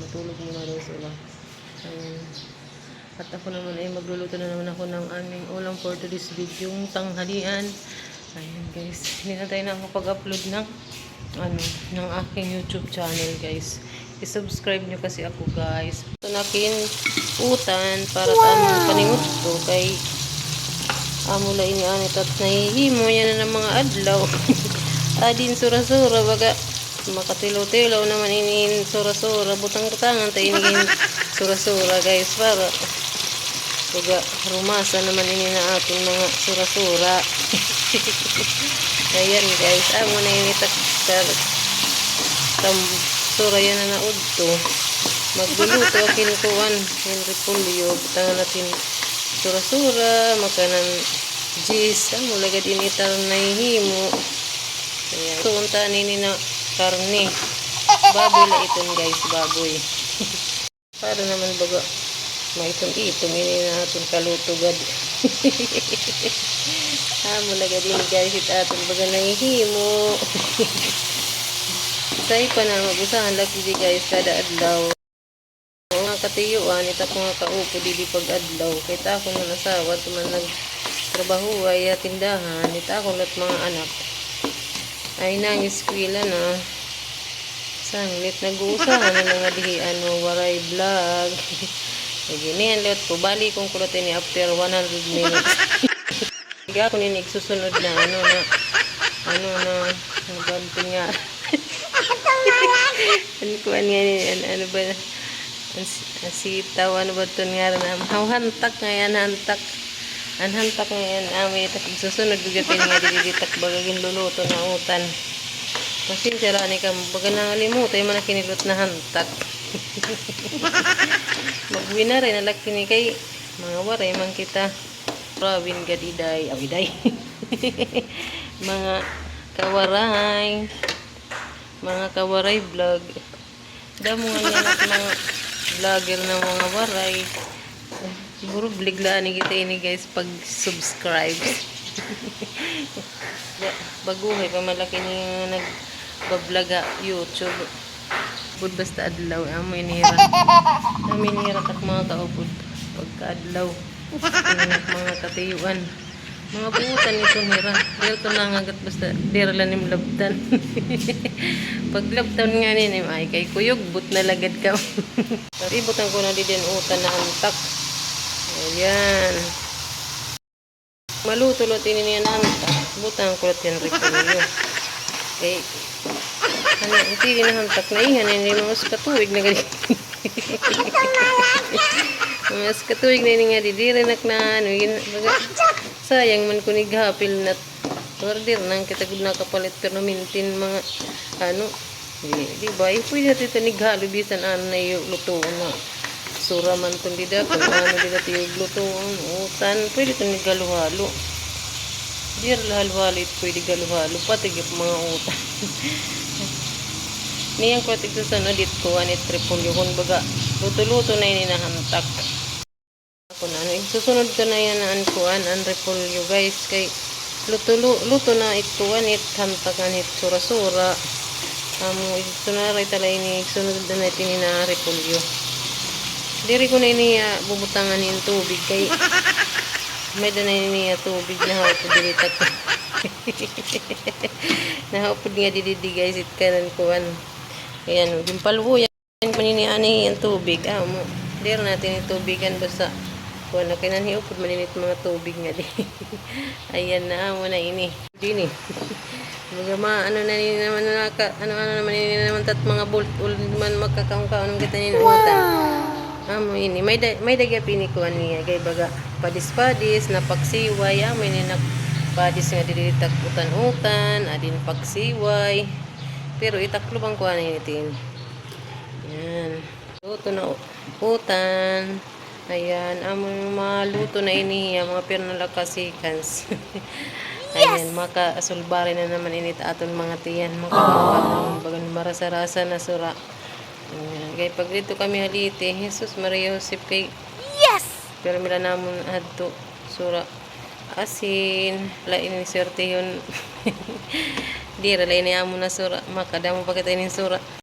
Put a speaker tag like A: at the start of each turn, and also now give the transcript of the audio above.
A: matulog muna daw sila. Ayan. At ako naman ay magluluto na naman ako ng aming ulam for today's video, yung tanghalian. Ayan guys, hindi na tayo nakapag-upload ng ng aking YouTube channel guys. I-subscribe nyo kasi ako guys. Ito nakin utan para tamang paningot ko kay amula ini anit at nahihimo yan na ng mga adlaw. Adin sura-sura baga makatilaw-tilaw naman inin sura-sura butang katangan tayo inin sura-sura guys para baga rumasa naman ini na ating mga sura-sura. Ayan guys, amo na ini sura yan na naudto. Magluluto akin kuwan yung repolyo butangan natin sura-sura makanan jis amo lagad initar na himo. Ayan, tuunta nini na karne baboy la iton guys, baboy. Para naman baga maitom-itom ini na aton kalutugad. Amo lagad ini guys it aton baga nahihimo. Say pa na mag-usahan laki di guys kada adlaw. Mga katiyuan ita ko nga kaupo di pag adlaw kita ako na nasawa tuman nagtrabaho ay tindahan ita ako lat mga anak ay nang eskwela na sanglit nag-uusahan na nga dihi waray vlog. Ganyan lot ko bali kong kulotin ni after 100 minutes. Higa ako ninig susunod na nabantin nga. Ano ba sitaw ano ba ito nga na hantak ngayon hantak ngayon amin susunod bigatin nga diditak bagagin luluto na utan pasensya lang ka baga nangalimutan yung mga kinilot na hantak. Magwina rin nalaki ni kay mga waray man kita rawin gadiday awiday. mga kawaray vlog damo nga yan mga vlogger na mga waray. Siguro bliglaan ni kita ini guys pag subscribe. Baguhay pa malaki ni nagbablog YouTube bud basta adlaw amoy nira tak mga kaupod pagka adlaw mga katiyuan mga buutan nito nira dito nangagat basta dira lang nim labtan. Pag labtan nga ni ay kay kuyog but nalagad ka. Ibutan ko na din utan na hantak. Ayan. Maluto-lut ini niya na hantak. Butang ko lat yan repolyo. Okay. Hindi din na hantak na ihan. Hindi mas katuwig na ganyan. Mas katuwig na nga didirinak na sayang man ko nighapil na order nang kitagod na kapalit pero mintin mga di ba pwede natin ito nighalo bisan na yung luto na sura man kung dida kung di natin yung luto utan pwede ito nighalo-halo di halo-halo ito pwede halo-halo pati mga utan. Niyang ko tig susunod dit ko anit repolyo kun baga luto-luto na inahantak ako na susunod ko na yan ang repolyo guys kay luto na ito anit hantak anit sura-sura ito na rin talay ni sunod na natin na repolyo diri ko na ini bubutangan yung tubig kay may na ini tubig na hapod dilitat. Nahapod nga didi guys it kanan kuan. Ayan, yung palwo yan paniniani yung tubig. Dira natin yung tubigan basta kung na kinanhiupod maninit mga tubig nga di. Ayan na mo na ini. Dini. Mga ano na nini naman naman nini naman tat mga bolt man magkakaon-kaon ng kita nini utan. Amo ini may dagya pinikuan niya kay baga padis-padis na pagsiway may ni padis nga dilitak utan-utan adin pagsiway. Pero itaklo bang kuha na initin. Yan. Luto na utan. Ayan. Among maluto na ini. Mga pernalakasikans. Ayan. Maka-asulbari na naman init aton mga tiyan. Bagan marasa-rasa na sura. Ayan. Kaya pag dito kami haliti. Jesus Maria Josep kay. Yes! Pero mila namon hadto sura. Asin. Lain ni swerte yun. Dira lain niya mo na sura makadamo pa kita inin sura